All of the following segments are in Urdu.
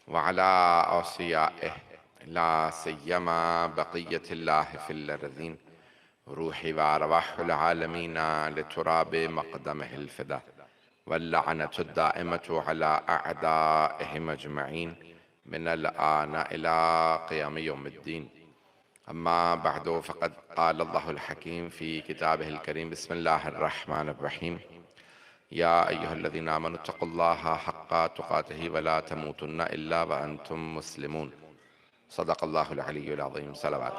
وعلى أوصيائه لا سيما بقية الله في الأرضين روحي وأرواح العالمين لتراب مقدمه الفدا واللعنة الدائمة على أعدائهم أجمعين من الآن إلى قيام يوم الدين. أما بعد، فقد قال الله الحكيم في كتابه الكريم: بسم الله الرحمن الرحيم. يا أيها الذين آمنوا اتقوا الله حق تقاته ولا تموتن إلا وأنتم مسلمون. صدق الله العلي العظيم. صلوات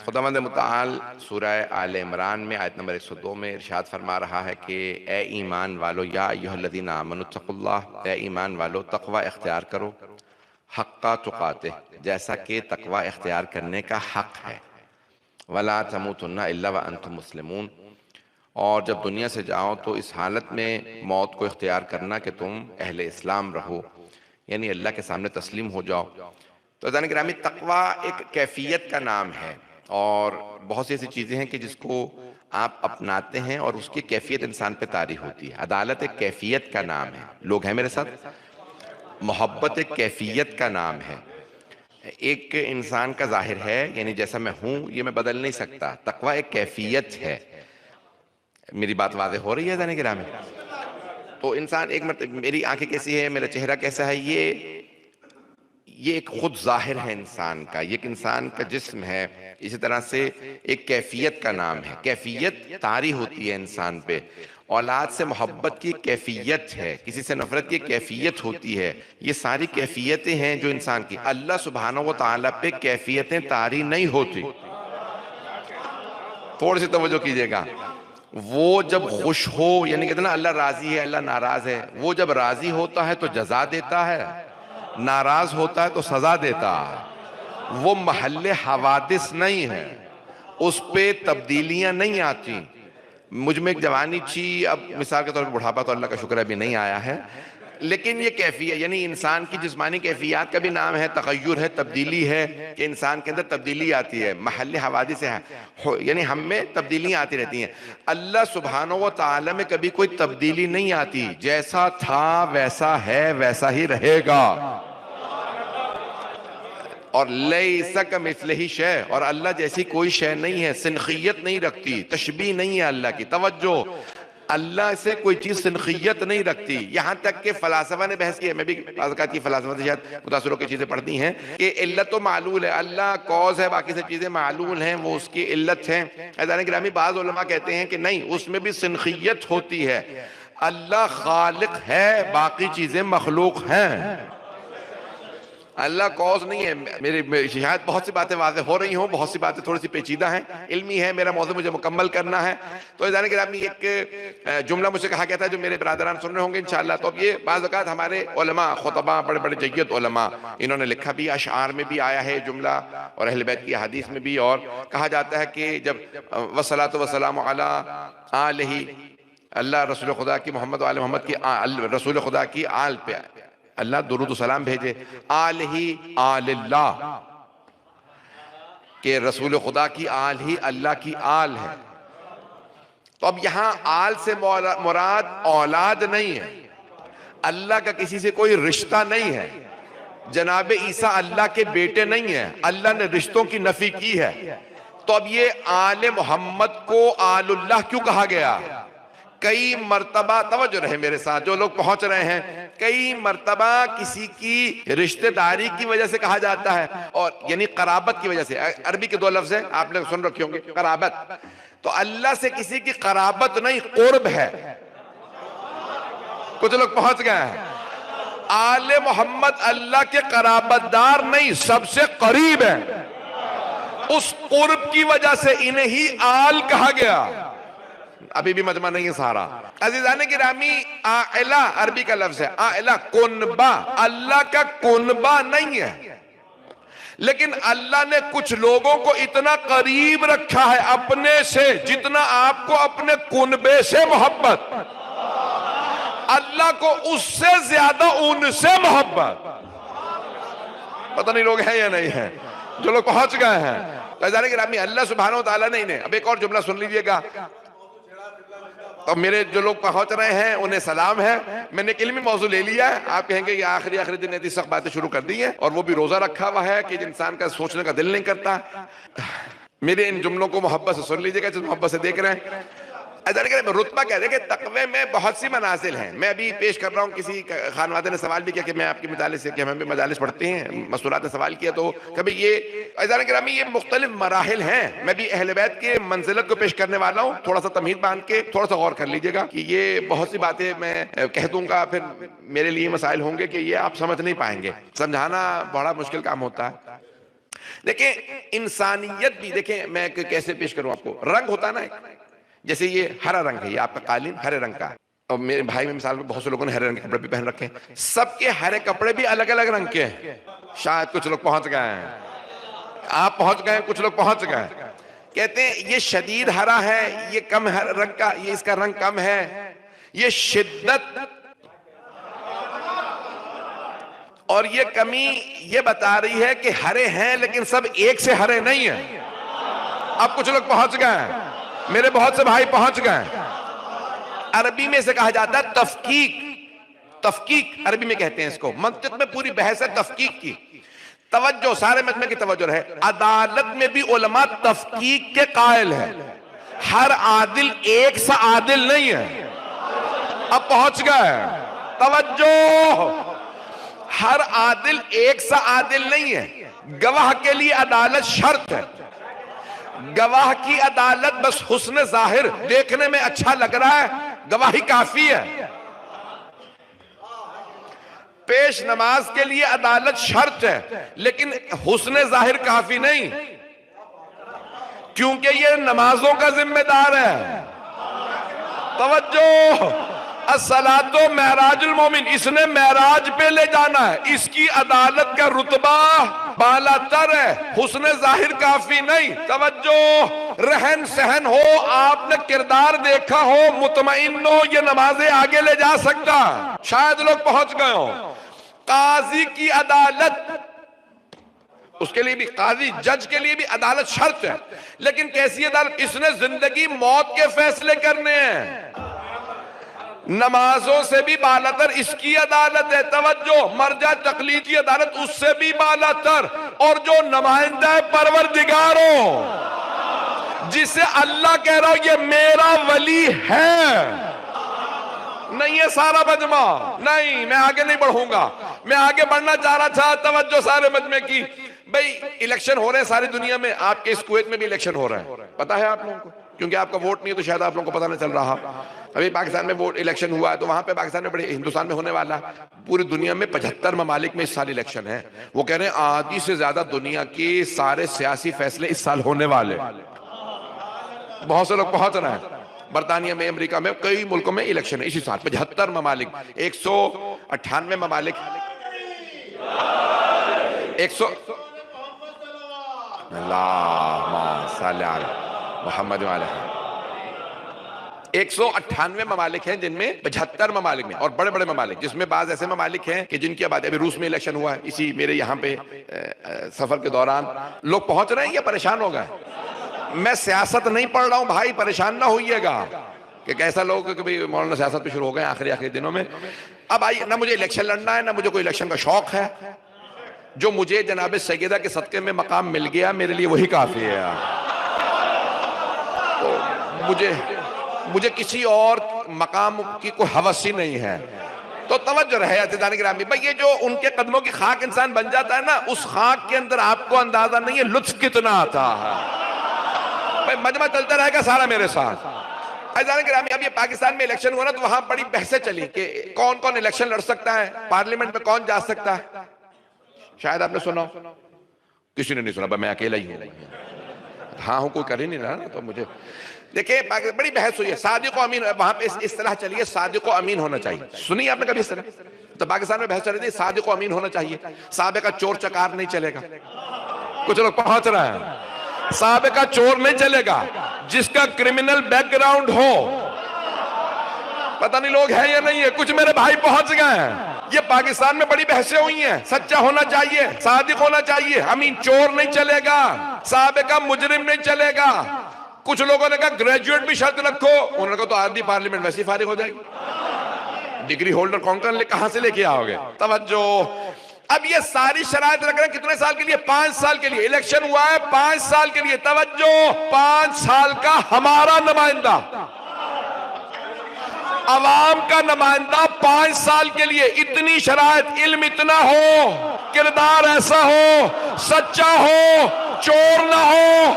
خداوند متعال سورہ آل عمران میں آیت نمبر 102 میں ارشاد فرما رہا ہے کہ اے ایمان والو، یا ایہا الذین آمنوا اتقوا اللہ، اے ایمان والو تقوی اختیار کرو، حق تقاتہ، جیسا کہ تقوی اختیار کرنے کا حق ہے، ولا تموتن الا وانتم مسلمون، اور جب دنیا سے جاؤ تو اس حالت میں موت کو اختیار کرنا کہ تم اہل اسلام رہو، یعنی اللہ کے سامنے تسلیم ہو جاؤ۔ تو عزیزان گرامی، تقوی ایک کیفیت کا نام ہے، اور بہت سی ایسی چیزیں ہیں کہ جس کو آپ اپناتے ہیں اور اس کی کیفیت انسان پہ طاری ہوتی ہے۔ عدالت ایک کیفیت کا نام ہے، لوگ ہیں میرے ساتھ؟ محبت ایک کیفیت کا نام ہے، ایک انسان کا ظاہر ہے، یعنی جیسا میں ہوں یہ میں بدل نہیں سکتا۔ تقوی ایک کیفیت ہے۔ میری بات واضح ہو رہی ہے عزیزان گرامی؟ تو انسان ایک مرتبہ میری آنکھیں کیسی ہے، میرا چہرہ کیسا ہے، یہ ایک خود ظاہر ہے انسان کا، یہ ایک انسان کا جسم ہے۔ اسی طرح سے ایک کیفیت کا نام ہے، کیفیت طاری ہوتی ہے انسان پہ۔ اولاد سے محبت کی کیفیت ہے، کسی سے نفرت کی کیفیت ہوتی ہے۔ یہ ساری کیفیتیں ہیں جو انسان کی۔ اللہ سبحانہ و تعالیٰ پہ کیفیتیں طاری نہیں ہوتی۔ تھوڑی سی توجہ کیجئے گا۔ وہ جب خوش ہو، یعنی کہتے ہیں نا اللہ راضی ہے، اللہ ناراض ہے، وہ جب راضی ہوتا ہے تو جزا دیتا ہے، ناراض ہوتا ہے تو سزا دیتا ہے۔ وہ محل حوادث نہیں ہے، اس پہ تبدیلیاں نہیں آتی۔ مجھ میں ایک جوانی تھی، اب مثال کے طور پر بڑھاپا تو اللہ کا شکر ابھی نہیں آیا ہے، لیکن یہ کیفیت، یعنی انسان کی جسمانی کیفیات کا بھی نام ہے، تغیر ہے، تبدیلی ہے، کہ انسان کے اندر تبدیلی آتی ہے، محل حوادث ہے، یعنی ہم میں تبدیلیاں آتی رہتی ہیں۔ اللہ سبحانہ و تعالی میں کبھی کوئی تبدیلی نہیں آتی، جیسا تھا ویسا ہے، ویسا ہی رہے گا۔ اور لیس کمثلہ شیء، اور اللہ جیسی کوئی شے نہیں ہے، سنخیت نہیں رکھتی، تشبیہ نہیں ہے اللہ کی۔ توجہ، اللہ سے کوئی چیز سنخیت نہیں رکھتی۔ یہاں تک کہ فلاسفہ نے بحث کی ہے، میں بھی بعض اوقات کی فلاسفہ سے شاید متاثر ہو کے چیزیں پڑھتی ہیں کہ علت و معلول ہے، اللہ کاز ہے، باقی سے چیزیں معلول ہیں، وہ اس کی علت ہیں۔ عزیزان گرامی، بعض علماء کہتے ہیں کہ نہیں، اس میں بھی سنخیت ہوتی ہے۔ اللہ خالق ہے، باقی چیزیں مخلوق ہیں۔ اللہ کاز نہیں ہے۔ میری شاید بہت سی باتیں واضح ہو رہی ہوں، بہت سی باتیں تھوڑی سی پیچیدہ ہیں، علمی ہے، میرا موضوع مجھے مکمل کرنا ہے۔ تو عزیزان گرامی، ایک جملہ مجھ سے کہا گیا تھا جو میرے برادران سن رہے ہوں گے انشاءاللہ۔ تو اب یہ بعض اوقات ہمارے علماء، خطباء، بڑے بڑے جید علماء، انہوں نے لکھا بھی، اشعار میں بھی آیا ہے جملہ، اور اہل بیت کی حدیث میں بھی، اور کہا جاتا ہے کہ جب والصلاۃ والسلام علی آلہ، اللہ رسول خدا کی محمد و آل محمد کی رسول خدا کی آل پہ اللہ درود و سلام بھیجے، آل ہی آل اللہ، کہ رسول خدا کی آل ہی اللہ کی آل ہے۔ تو اب یہاں آل سے مراد اولاد نہیں ہے، اللہ کا کسی سے کوئی رشتہ نہیں ہے، جناب عیسیٰ اللہ کے بیٹے نہیں ہیں، اللہ نے رشتوں کی نفی کی ہے۔ تو اب یہ آل محمد کو آل اللہ کیوں کہا گیا؟ کئی مرتبہ، توجہ رہے میرے ساتھ جو لوگ پہنچ رہے ہیں، کئی مرتبہ کسی کی رشتہ داری کی وجہ سے کہا جاتا ہے، اور یعنی قرابت کی وجہ سے۔ عربی کے دو لفظ ہیں، آپ نے سن رکھے ہوں گے، قرابت۔ تو اللہ سے کسی کی قرابت نہیں، قرب ہے۔ کچھ لوگ پہنچ گئے ہیں۔ آل محمد اللہ کے قرابت دار نہیں، سب سے قریب ہے، اس قرب کی وجہ سے انہیں ہی آل کہا گیا۔ ابھی بھی مجمع نہیں ہے سارا۔ عزیزان گرامی، آئلہ عربی کا لفظ ہے، آئلہ کنبہ، اللہ کا کنبہ نہیں ہے، لیکن اللہ نے کچھ لوگوں کو اتنا قریب رکھا ہے اپنے سے جتنا آپ کو اپنے کنبے سے محبت، اللہ کو اس سے زیادہ ان سے محبت۔ پتہ نہیں لوگ ہیں یا نہیں ہیں، جو لوگ پہنچ گئے ہیں۔ عزیزان گرامی، اللہ سبحانہ و تعالیٰ نے انہیں، اب ایک اور جملہ سن لیجئے گا، تو میرے جو لوگ پہنچ رہے ہیں انہیں سلام ہے. میں نے علمی موضوع لے لیا ہے. آپ کہیں گے یہ آخری دن ایسی سخت باتیں شروع کر دی ہیں, اور وہ بھی روزہ رکھا ہوا ہے کہ انسان کا سوچنے کا دل نہیں کرتا. میرے ان جملوں کو محبت سے سن لیجیے گا, جس محبت سے دیکھ رہے ہیں. رتبہ کہہ رہے کہ تقوی میں بہت سی منازل ہیں. میں ابھی پیش کر رہا ہوں, کسی خانوادے نے سوال بھی کیا کہ میں آپ کی مجالس سے, کہ ہم بھی مجالس پڑھتے ہیں, مسئولات نے سوال کیا, تو کبھی یہ عزیزان گرامی یہ مختلف مراحل ہیں. میں بھی اہل بیت کے منزلت کو پیش کرنے والا ہوں. تھوڑا سا تمہید باندھ کے تھوڑا سا غور کر لیجیے گا کہ یہ بہت سی باتیں میں کہہ دوں گا, پھر میرے لیے مسائل ہوں گے کہ یہ آپ سمجھ نہیں پائیں گے. سمجھانا بڑا مشکل کام ہوتا ہے. دیکھیں انسانیت بھی, دیکھیں میں کیسے پیش کروں آپ کو. رنگ ہوتا ہے نا, جیسے یہ ہرا رنگ ہے, یہ آپ کا قالین ہرے رنگ کا ہے, اور میرے بھائی میں مثال میں بہت سے لوگوں نے ہرے رنگ کے کپڑے بھی پہن رکھے ہیں. سب کے ہرے کپڑے بھی الگ الگ رنگ کے ہیں. شاید کچھ لوگ پہنچ گئے ہیں, آپ پہنچ گئے ہیں, کچھ لوگ پہنچ گئے ہیں. کہتے ہیں یہ شدید ہرا ہے, یہ کم رنگ کا, یہ اس کا رنگ کم ہے. یہ شدت اور یہ کمی یہ بتا رہی ہے کہ ہرے ہیں لیکن سب ایک سے ہرے نہیں ہیں. اب کچھ لوگ پہنچ گئے ہیں, میرے بہت سے بھائی پہنچ گئے. عربی میں سے کہا جاتا ہے تفکیک. تفکیک عربی میں کہتے ہیں اس کو. منطق میں پوری بحث ہے تفکیک کی. توجہ, سارے مجمع کی توجہ رہے. عدالت میں بھی علماء تفکیک کے قائل ہیں. ہر عادل ایک سا عادل نہیں ہے. اب پہنچ گئے, توجہ, ہر عادل ایک سا عادل نہیں ہے. گواہ کے لیے عدالت شرط ہے. گواہ کی عدالت بس حسن ظاہر, دیکھنے میں اچھا لگ رہا ہے, گواہی کافی ہے. پیش نماز کے لیے عدالت شرط ہے, لیکن حسن ظاہر کافی نہیں, کیونکہ یہ نمازوں کا ذمہ دار ہے. توجہ, الصلاۃ معراج المومن, اس نے معراج پہ لے جانا ہے. اس کی عدالت کا رتبہ بالا تر ہے, حسن ظاہر کافی نہیں. توجہ, رہن سہن ہو, آپ نے کردار دیکھا ہو, مطمئن ہو, یہ نمازیں آگے لے جا سکتا. شاید لوگ پہنچ گئے ہوں. قاضی کی عدالت, اس کے لیے بھی, قاضی جج کے لیے بھی عدالت شرط ہے, لیکن کیسی عدالت؟ اس نے زندگی موت کے فیصلے کرنے ہیں. نمازوں سے بھی بالاتر اس کی عدالت ہے. توجہ, مرجع تقلید کی عدالت اس سے بھی بالاتر. اور جو نمائندہ پروردگار ہو, جسے اللہ کہہ رہا ہو یہ میرا ولی ہے, نہیں ہے سارا مجمع, نہیں میں آگے نہیں بڑھوں گا, میں آگے بڑھنا چاہ رہا تھا. توجہ سارے مجمع کی. بھئی الیکشن ہو رہے ہیں ساری دنیا میں, آپ کے اس کویت میں بھی الیکشن ہو رہا ہے, پتا ہے آپ لوگوں کو, کیونکہ آپ کا ووٹ نہیں ہے تو شاید آپ لوگوں کو پتہ نہیں چل رہا. ابھی پاکستان میں ووٹ الیکشن ہوا ہے, تو وہاں پہ پاکستان میں بڑے, ہندوستان میں ہونے والا, پوری دنیا میں 75 ممالک میں اس سال الیکشن ہے. وہ کہہ رہے ہیں آدھی سے زیادہ دنیا کی سارے سیاسی فیصلے اس سال ہونے والے. بہت سے لوگ پہنچ رہے ہیں. برطانیہ میں, امریکہ میں, کئی ملکوں میں الیکشن ہے اسی سال. 75 ممالک, 198 ممالک, 100 اللہم صلی علی محمد وعلی 198 ممالک ہیں, جن میں 75 ممالک میں, اور بڑے بڑے ممالک, جس میں بعض ایسے ممالک ہیں کہ جن کی آبادی, ابھی روس میں الیکشن ہوا ہے اسی میرے یہاں پہ سفر کے دوران. لوگ پہنچ رہے ہیں یا پریشان ہو گئے؟ میں سیاست نہیں پڑھ رہا ہوں بھائی, پریشان نہ ہوئیے گا کہ کیسا لوگ کہ مولانا سیاست پہ شروع ہو گئے آخری دنوں میں. اب آئیے, نہ مجھے الیکشن لڑنا ہے, نہ مجھے کوئی الیکشن کا شوق ہے. جو مجھے جناب سیدہ کے صدقے میں مقام مل گیا, میرے لیے وہی کافی ہے. مجھے کسی اور مقام کی کوئی حوث ہی نہیں ہے. تو توجہ رہے عزیزان گرامی, بھئی یہ جو ان کے قدموں کی خاک انسان بن جاتا ہے نا, اس خاک کے اندر آپ کو اندازہ نہیں ہے لطف کتنا آتا ہے. بھئی مجمع چلتا رہے گا سارا میرے ساتھ. عزیزان گرامی, اب یہ پاکستان میں الیکشن ہوا نا, تو وہاں بڑی بحثیں چلی کہ کون کون الیکشن لڑ سکتا ہے, پارلیمنٹ میں کون جا سکتا ہے. شاید آپ نے سنا, کسی نے نہیں سنا, میں اکیلا ہی ہوں. ہاں ہوں, کوئی کر ہی نہیں رہا نا. تو مجھے دیکھیں بڑی بحث ہوئی ہے, صادق و امین, وہاں پہ اصطلاح چلی ہے صادق و امین ہونا چاہیے. سنی آپ نے کبھی اس طرح؟ تو پاکستان میں بحث چلی تھی صادق و امین ہونا چاہیے, سابقہ چور چکار نہیں چلے گا. کچھ لوگ پہنچ رہے ہیں, سابقہ چور نہیں چلے گا, جس کا کرمنل بیک گراؤنڈ ہو. پتہ نہیں لوگ ہیں یا نہیں ہے, کچھ میرے بھائی پہنچ گئے ہیں. یہ پاکستان میں بڑی بحثیں ہوئی ہیں. سچا ہونا چاہیے, صادق ہونا چاہیے, امین چور نہیں چلے گا, سابقہ مجرم نہیں چلے گا. کچھ لوگوں نے کہا گریجویٹ بھی شرط رکھو، انہوں نے کہا تو آدھی پارلیمنٹ ویسے فارغ ہو جائے گی، ڈگری ہولڈر کون کہاں سے لے کے آؤ گے؟ توجہ، اب یہ ساری شرائط رکھ رہے ہیں کتنے سال کے لیے؟ 5 سال کے لیے، الیکشن ہوا ہے 5 سال کے لیے، توجہ 5 سال کا ہمارا نمائندہ، عوام کا نمائندہ 5 سال کے لیے، اتنی شرائط، علم اتنا ہو، کردار ایسا ہو، سچا ہو، چور نہ ہو،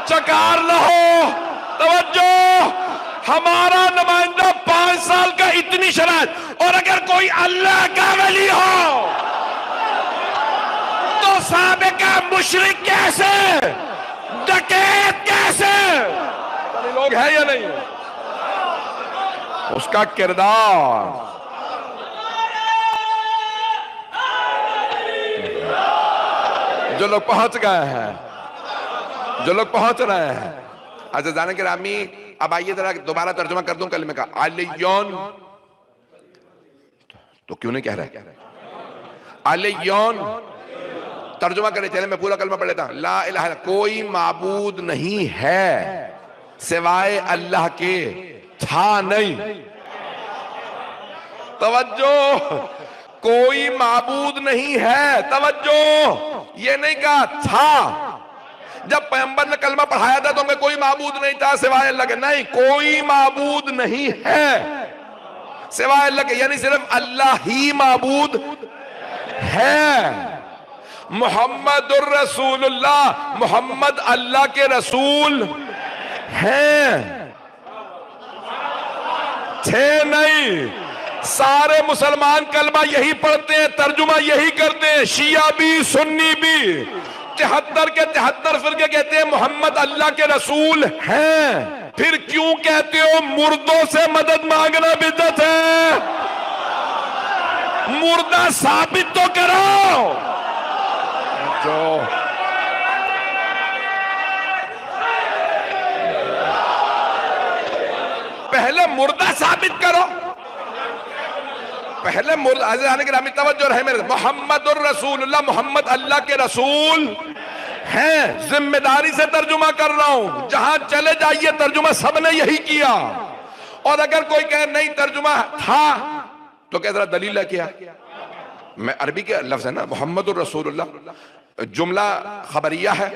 چکار نہ ہو، توجہ ہمارا نمائندہ 5 سال کا، اتنی شرائط، اور اگر کوئی اللہ کا ولی ہو تو سابقہ مشرک کیسے، ڈکیت کیسے، لوگ ہیں یا نہیں؟ اس کا کردار، جو لوگ پہنچ گئے ہیں، جو لوگ پہنچ رہے ہیں۔ عزیزان گرامی، اب آئیے ذرا دوبارہ ترجمہ کر دوں کلمے کا، علیون، تو کیوں نہیں کہہ رہے؟ علیون، ترجمہ کرے، چلے میں پورا کلمہ پڑھ لیتا ہوں، لا الہ الا، کوئی معبود نہیں ہے سوائے اللہ کے، تھا نہیں، توجہ، کوئی معبود نہیں ہے، توجہ، یہ نہیں کہا تھا، جب پیغمبر نے کلمہ پڑھایا تھا تو میں کوئی معبود نہیں تھا سوائے اللہ کے، نہیں، کوئی معبود نہیں ہے سوائے اللہ کے، یعنی صرف اللہ ہی معبود ہے، محمد الرسول اللہ، محمد اللہ کے رسول ہیں، تھے نہیں، سارے مسلمان کلمہ یہی پڑھتے ہیں، ترجمہ یہی کرتے ہیں، شیعہ بھی سنی بھی، 73 کے 73 فرقے کہتے ہیں محمد اللہ کے رسول ہیں، پھر کیوں کہتے ہو مردوں سے مدد مانگنا بدعت ہے؟ مردہ ثابت تو کرو، جو پہلے مردہ ثابت کرو، پہلے مردہ، عزیزان گرامی توجہ رہے میرے، محمد الرسول اللہ، محمد اللہ کے رسول ہیں، ذمہ داری سے ترجمہ کر رہا ہوں، جہاں چلے جائیے ترجمہ سب نے یہی کیا، اور اگر کوئی کہے نہیں ترجمہ تھا تو کہ ذرا دلیل ہے کیا؟ میں عربی کے لفظ ہے نا، محمد الرسول اللہ، جملہ خبریہ ہے،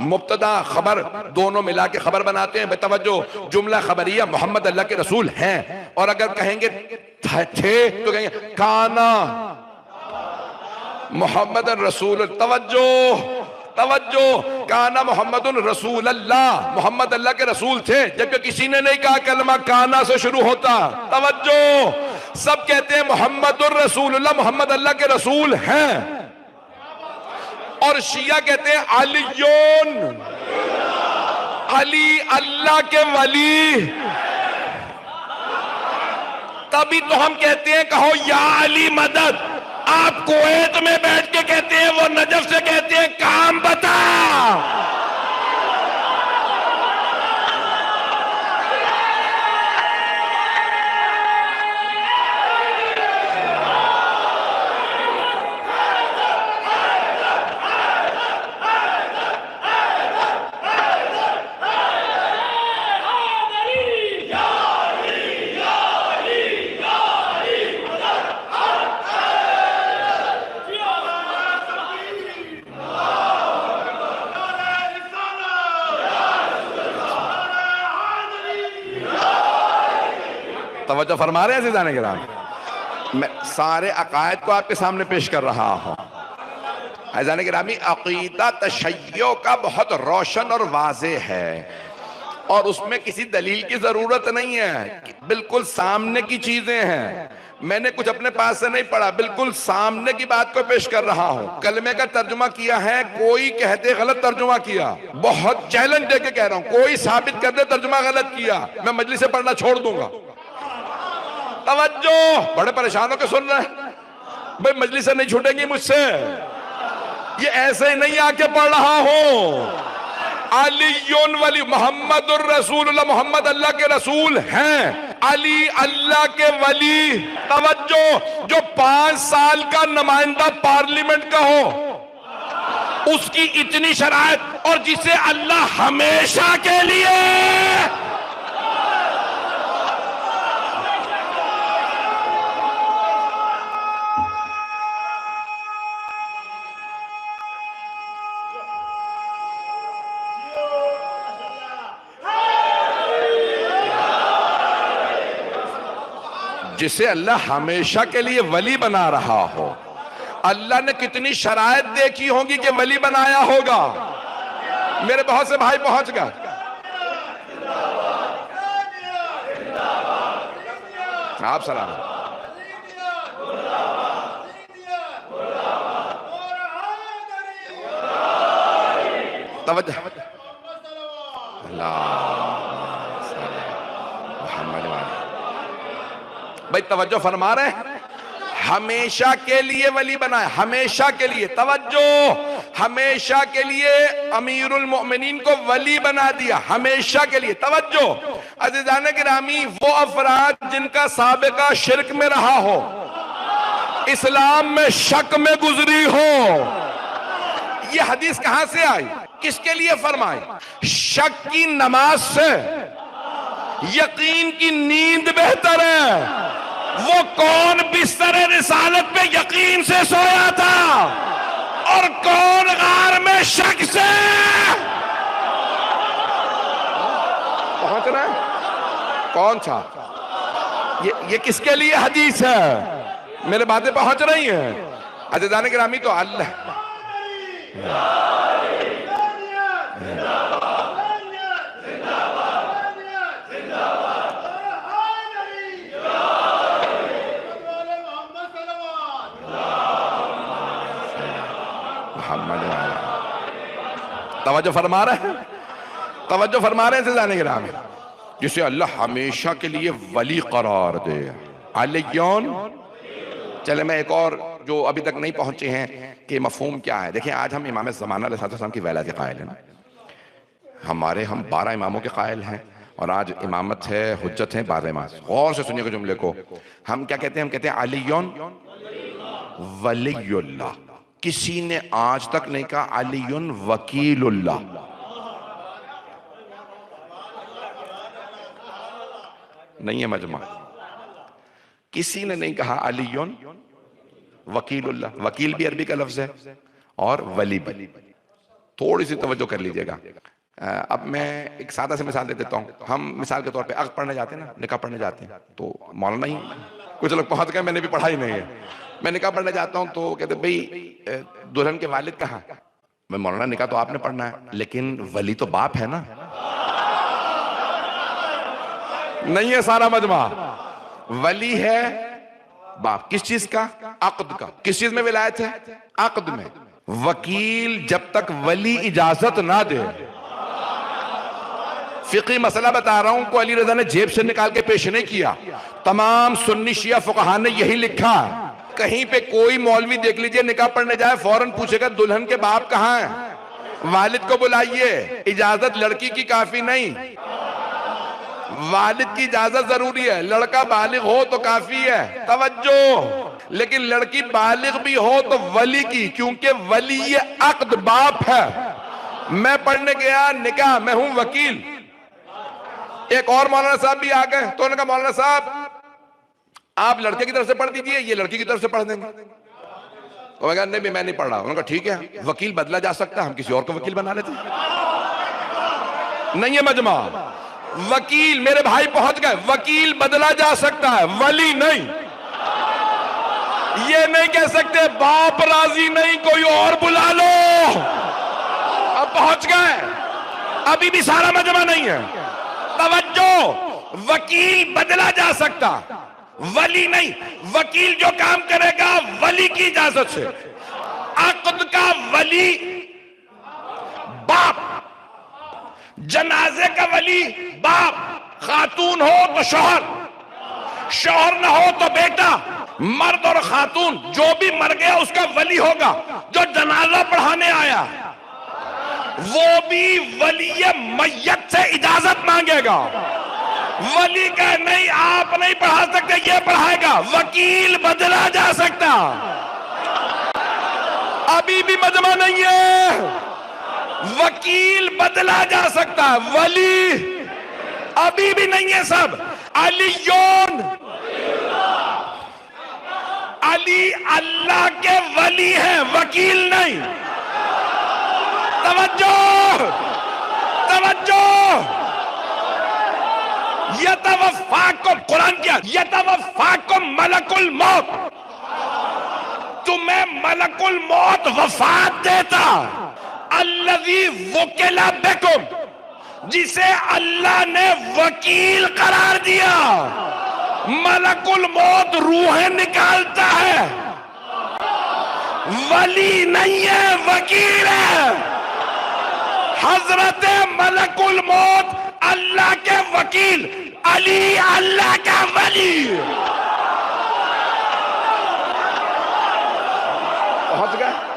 مبتدا خبر دونوں ملا کے خبر بناتے ہیں، بے توجہ، جملہ خبریہ محمد اللہ کے رسول ہیں، اور اگر کہیں گے تھے تو کہیں گے کانا محمد الرسول، توجہ، کانا محمد الرسول اللہ، محمد اللہ کے رسول تھے، جبکہ کسی نے نہیں کہا کلمہ کانا سے شروع ہوتا، توجہ، سب کہتے ہیں محمد الرسول اللہ، محمد اللہ کے رسول ہیں، اور شیعہ کہتے ہیں علیون، علی اللہ کے ولی، تبھی تو ہم کہتے ہیں کہو یا علی مدد، آپ کویت میں بیٹھ کے کہتے ہیں، وہ نجف سے کہتے ہیں کام بتا، توجہ فرما رہے ہیں عزیزان گرامی، میں سارے عقائد کو آپ کے سامنے پیش کر رہا ہوں۔ عزیزان گرامی، عقیدہ تشیع کا بہت روشن اور واضح ہے، اور اس میں کسی دلیل کی ضرورت نہیں ہے، بالکل سامنے کی چیزیں ہیں، میں نے کچھ اپنے پاس سے نہیں پڑھا، بالکل سامنے کی بات کو پیش کر رہا ہوں۔ کلمے کا ترجمہ کیا ہے، کوئی کہتے غلط ترجمہ کیا، بہت چیلنج دے کے کہہ رہا ہوں، کوئی ثابت کر دے ترجمہ غلط کیا، میں مجلس سے پڑھنا چھوڑ دوں گا۔ توجہ، بڑے پریشان ہو کے سن رہے ہیں بھئی، مجلس سے نہیں چھوٹیں گی مجھ سے، یہ ایسے ہی نہیں آ کے پڑھ رہا ہوں، علی ولی، محمد الرسول اللہ، محمد اللہ کے رسول ہیں، علی اللہ کے ولی، توجہ، جو 5 سال کا نمائندہ پارلیمنٹ کا ہو، اس کی اتنی شرائط، اور جسے اللہ ہمیشہ کے لیے ہمیشہ کے لیے ولی بنا رہا ہو، اللہ نے کتنی شرائط دیکھی ہوں گی کہ ولی بنایا ہوگا۔ میرے بہت سے بھائی پہنچ گئے۔ آپ سلام۔ توجہ بھائی، توجہ فرما رہے ہیں؟ ہمیشہ کے لیے ولی بنائے، ہمیشہ کے لیے۔ توجہ، ہمیشہ کے لیے امیر المؤمنین کو ولی بنا دیا، ہمیشہ کے لیے۔ توجہ عزیزان گرامی، وہ افراد جن کا سابقہ شرک میں رہا ہو، اسلام میں شک میں گزری ہو، یہ حدیث کہاں سے آئی؟ کس کے لیے فرمائی؟ شک کی نماز سے یقین کی نیند بہتر ہے۔ وہ کون بستر رسالت پہ یقین سے سویا تھا، اور کون غار میں شک سے؟ پہنچ رہا ہے؟ کون تھا؟ یہ کس کے لیے حدیث ہے؟ میرے باتیں پہنچ رہی ہیں؟ عزیزان گرامی، تو اللہ توجہ فرما رہے ہیں؟ توجہ فرما رہے ہیں عزیزان گرامی؟ جسے اللہ ہمیشہ کے لیے ولی قرار دے، علیون۔ چلے میں ایک اور جو ابھی تک نہیں پہنچے ہیں کہ مفہوم کیا ہے۔ دیکھیں، آج ہم امام زمانہ علیہ السلام کی ولایت قائل ہیں، ہم 12 اماموں کے قائل ہیں، اور آج امامت ہے، حجت ہے 12 امام۔ غور سے سنیے گا جملے کو۔ ہم کیا کہتے ہیں؟ ہم کہتے ہیں علیون ولی اللہ۔ کسی نے آج تک نہیں کہا علی وکیل اللہ۔ نہیں ہے مجمع، کسی نے نہیں کہا علی وکیل اللہ۔ وکیل بھی عربی کا لفظ ہے، اور ولی بھی۔ تھوڑی سی توجہ کر لیجئے گا۔ اب میں ایک سادہ سے مثال دے دیتا ہوں۔ ہم مثال کے طور پہ عقد پڑھنے جاتے ہیں نا، نکاح پڑھنے جاتے ہیں، تو مولانا ہی کچھ لوگ پہنچ گئے، میں نے بھی پڑھا ہی نہیں ہے۔ میں نکاح پڑھنے جاتا ہوں تو کہتے بھئی دلہن کے والد کہاں؟ میں مولانا، نکاح تو آپ نے پڑھنا ہے، لیکن ولی تو باپ ہے نا۔ نہیں ہے سارا مجمع، ولی ہے باپ۔ کس چیز کا؟ عقد کا۔ کس چیز میں ولایت ہے؟ عقد میں۔ وکیل جب تک ولی اجازت نہ دے، فقہی مسئلہ بتا رہا ہوں کو علی رضا نے جیب سے نکال کے پیش نہیں کیا، تمام سنی شیعہ فقہاء نے یہی لکھا ہے۔ کہیں پہ کوئی مولوی دیکھ لیجئے نکاح پڑھنے جائے، فوراً پوچھے گا دلہن کے باپ کہاں ہیں؟ والد کو بلائیے۔ اجازت لڑکی کی کافی نہیں، والد کی اجازت ضروری ہے۔ لڑکا بالغ ہو تو کافی ہے، توجہ۔ لیکن لڑکی بالغ بھی ہو تو ولی کی، کیونکہ ولی عقد باپ ہے۔ میں پڑھنے گیا نکاح، میں ہوں وکیل۔ ایک اور مولانا صاحب بھی آ گئے، تو انہوں نے کہا مولانا صاحب آپ لڑکے کی طرف سے پڑھ دیجئے، یہ لڑکی کی طرف سے پڑھ دیں گے۔ تو میں کہا نہیں، میں نہیں پڑھ رہا۔ انہوں نے کہا ٹھیک ہے، وکیل بدلا جا سکتا ہے، ہم کسی اور کو وکیل بنا لیتے ہیں۔ نہیں ہے مجمع، وکیل، میرے بھائی پہنچ گئے، وکیل بدلا جا سکتا ہے، ولی نہیں۔ یہ نہیں کہہ سکتے باپ راضی نہیں کوئی اور بلا لو۔ اب پہنچ گئے، ابھی بھی سارا مجمع نہیں ہے۔ توجہ، وکیل بدلا جا سکتا، ولی نہیں۔ وکیل جو کام کرے گا ولی کی اجازت سے۔ عقد کا ولی باپ، جنازے کا ولی باپ، خاتون ہو تو شوہر، شوہر نہ ہو تو بیٹا، مرد اور خاتون جو بھی مر گیا اس کا ولی ہوگا۔ جو جنازہ پڑھانے آیا وہ بھی ولی میت سے اجازت مانگے گا۔ ولی کہ نہیں آپ نہیں پڑھا سکتے، یہ پڑھائے گا۔ وکیل بدلا جا سکتا، ابھی بھی مجمع نہیں ہے. وکیل بدلا جا سکتا ہے, ولی ابھی بھی نہیں ہے. سب علیون, علی اللہ کے ولی ہیں, وکیل نہیں. توجہ توجہ. یتوفاکم, قرآن کیا, یتوفاکم ملک الموت, تمہیں ملک الموت وفات دیتا. الذی وکل بکم, جسے اللہ نے وکیل قرار دیا. ملک الموت روحیں نکالتا ہے, ولی نہیں ہے, وکیل ہے. حضرت ملک الموت اللہ کے وکیل, علی اللہ کا ولی. پہنچ گئے.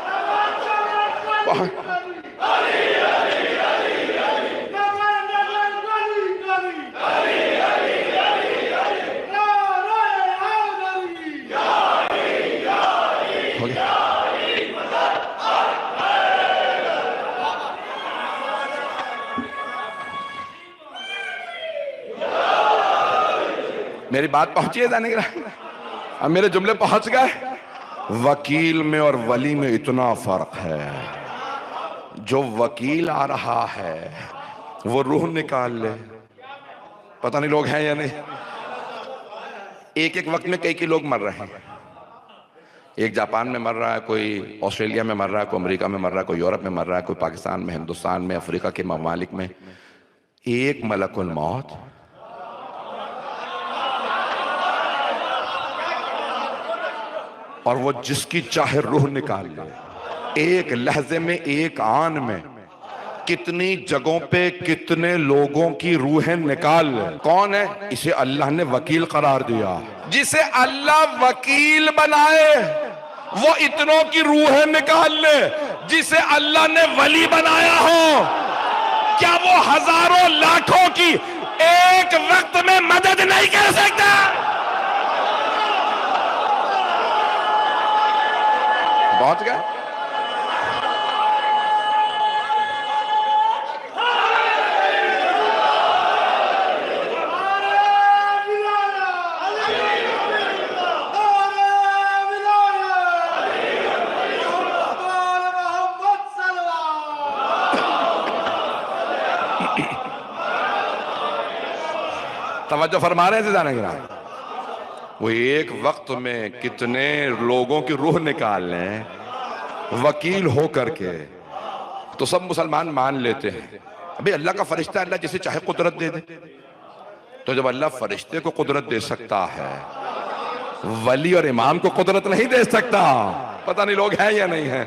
میری بات پہنچی ہے جانے گرہ, اب میرے جملے پہنچ گئے. وکیل میں اور ولی میں اتنا فرق ہے. جو وکیل آ رہا ہے وہ روح نکال لے, پتہ نہیں لوگ ہیں یا نہیں. ایک ایک وقت میں کئی لوگ مر رہے ہیں. ایک جاپان میں مر رہا ہے, کوئی آسٹریلیا میں مر رہا ہے, کوئی امریکہ میں مر رہا ہے, کوئی یورپ میں مر رہا ہے, کوئی پاکستان میں, ہندوستان میں, افریقہ کے ممالک میں. ایک ملک الموت اور وہ جس کی چاہے روح نکال لے. ایک لحظے میں, ایک آن میں کتنی جگہوں پہ کتنے لوگوں کی روحیں نکال لے. کون ہے؟ اسے اللہ نے وکیل قرار دیا. جسے اللہ وکیل بنائے وہ اتنوں کی روحیں نکال لے. جسے اللہ نے ولی بنایا ہو, کیا وہ ہزاروں لاکھوں کی ایک وقت میں مدد نہیں کر سکتا؟ پہنچ گئے. توجہ فرما رہے ہیں جانے گرام. وہ ایک وقت میں کتنے لوگوں کی روح نکال لیں وکیل ہو کر کے, تو سب مسلمان مان لیتے ہیں. ابھی اللہ کا فرشتہ, اللہ جسے چاہے قدرت دے دے. تو جب اللہ فرشتے کو قدرت دے سکتا ہے, ولی اور امام کو قدرت نہیں دے سکتا. پتہ نہیں لوگ ہیں یا نہیں ہیں.